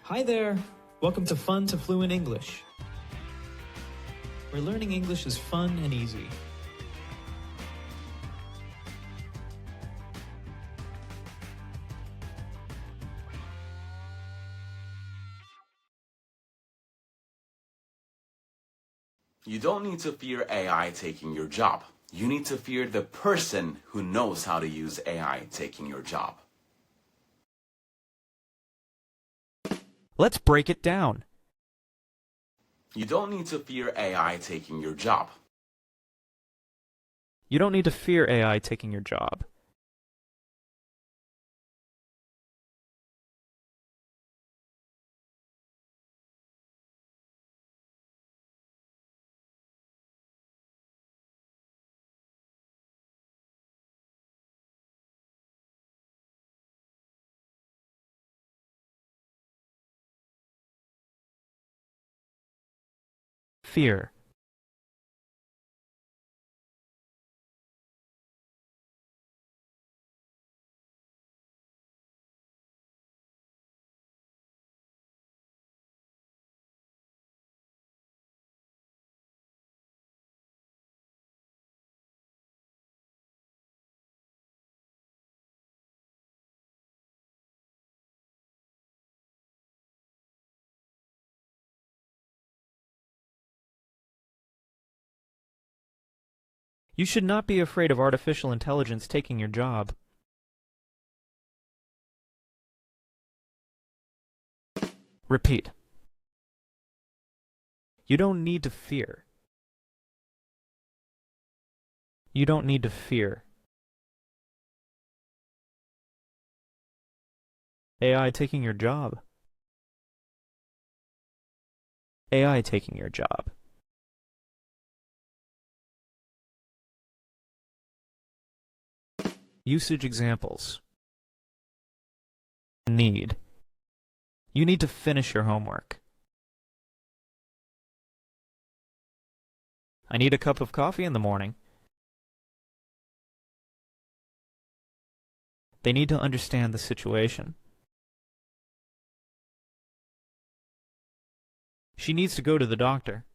Hi there! Welcome to Fun to Fluent English, where learning English is fun and easy. You don't need to fear AI taking your job. You need to fear the person who knows how to use AI taking your job. Let's break it down. You don't need to fear AI taking your job. You don't need to fear AI taking your job. Fear. You should not be afraid of artificial intelligence taking your job. Repeat. You don't need to fear. You don't need to fear. AI taking your job. AI taking your job. Usage examples. Need. You need to finish your homework. I need a cup of coffee in the morning. They need to understand the situation. She needs to go to the doctor.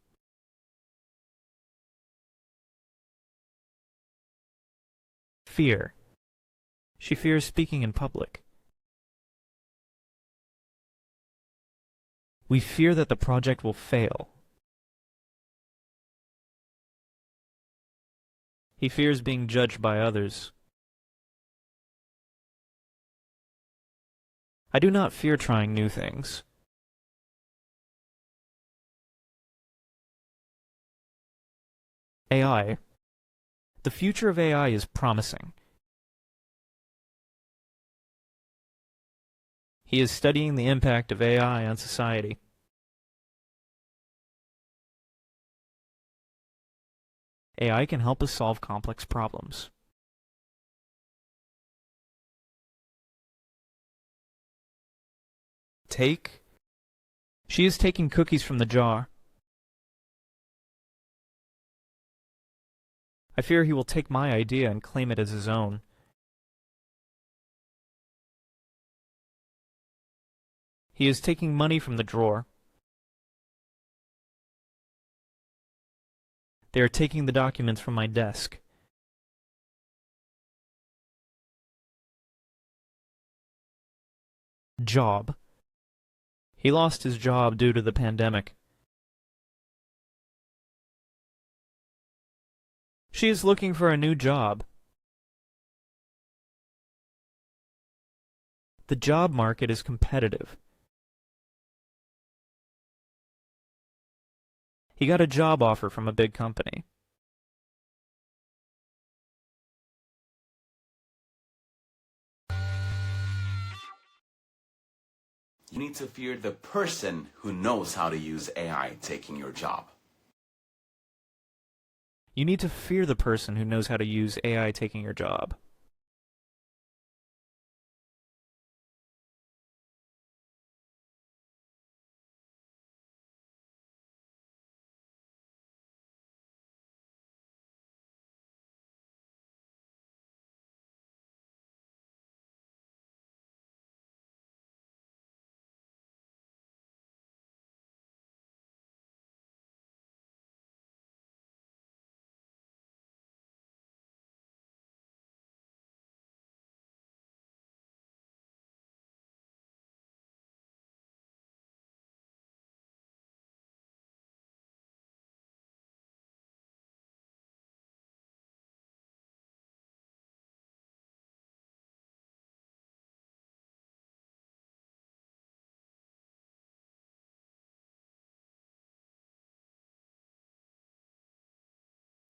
Fear. She fears speaking in public. We fear that the project will fail. He fears being judged by others. I do not fear trying new things. AI. The future of AI is promising. He is studying the impact of AI on society. AI can help us solve complex problems. Take. She is taking cookies from the jar. I fear he will take my idea and claim it as his own. He is taking money from the drawer. They are taking the documents from my desk. Job. He lost his job due to the pandemic. She is looking for a new job. The job market is competitive. He got a job offer from a big company. You need to fear the person who knows how to use AI taking your job. You need to fear the person who knows how to use AI taking your job.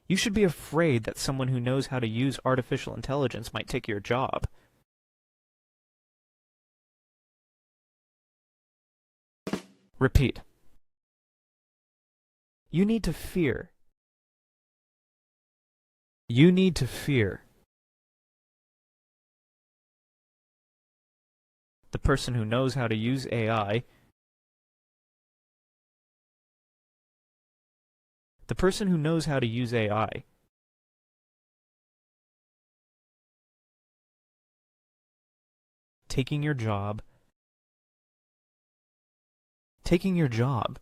You should be afraid that someone who knows how to use artificial intelligence might take your job. Repeat. You need to fear. You need to fear. The person who knows how to use AI. The person who knows how to use AI. Taking your job. Taking your job.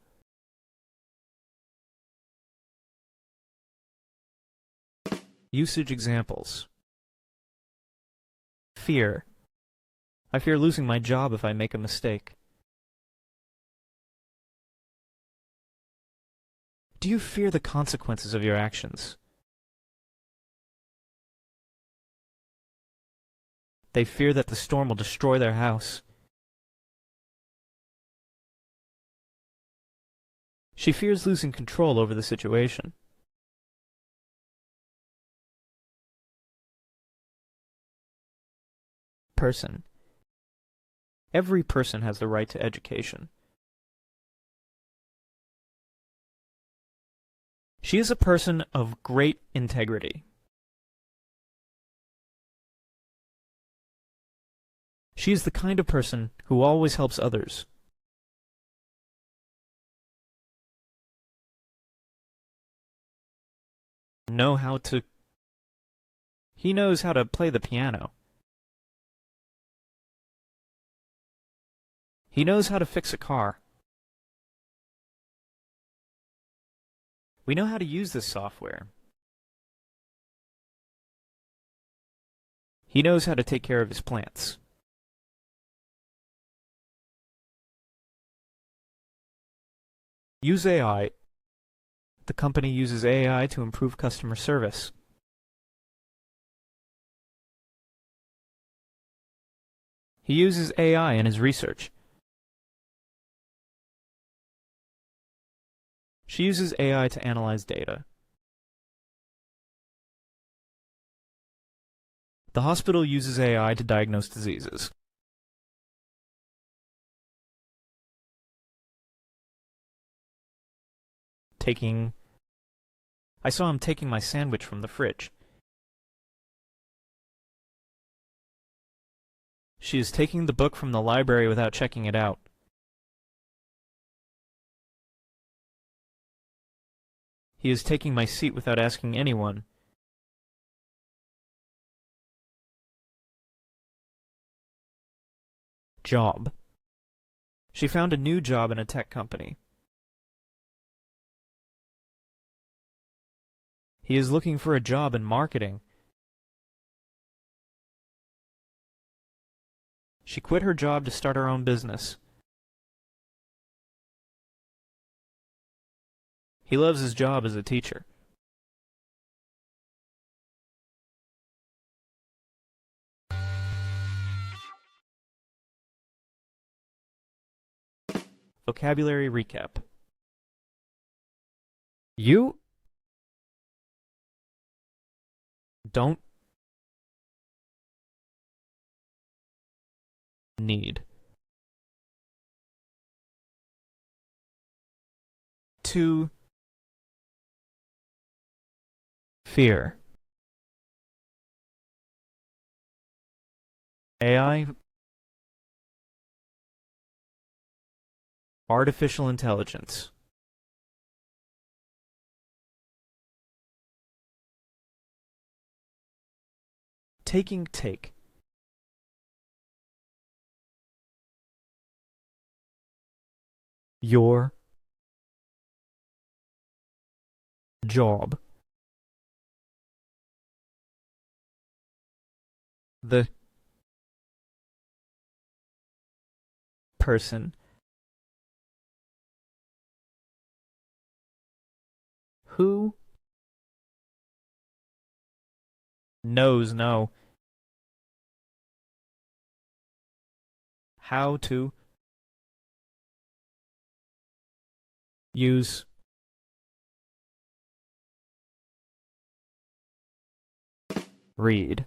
Usage examples. Fear. I fear losing my job if I make a mistake. Do you fear the consequences of your actions? They fear that the storm will destroy their house. She fears losing control over the situation. Person. Every person has the right to education. She is a person of great integrity. She is the kind of person who always helps others. He knows how to play the piano. He knows how to fix a car. We know how to use this software. He knows how to take care of his plants. Use AI. The company uses AI to improve customer service. He uses AI in his research. She uses AI to analyze data. The hospital uses AI to diagnose diseases. I saw him taking my sandwich from the fridge. She is taking the book from the library without checking it out. He is taking my seat without asking anyone. Job. She found a new job in a tech company. He is looking for a job in marketing. She quit her job to start her own business. He loves his job as a teacher. Vocabulary recap. You don't need to fear AI, artificial intelligence. Take. Your job. The person who knows how to use Read.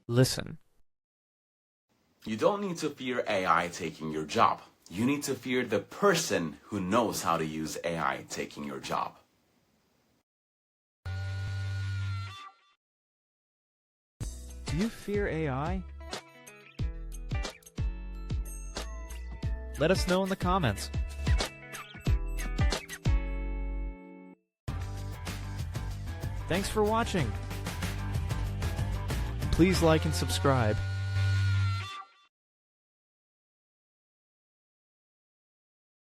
Listen. You don't need to fear AI taking your job. You need to fear the person who knows how to use AI taking your job. Do you fear AI? Let us know in the comments. Thanks for watching. Please like and subscribe.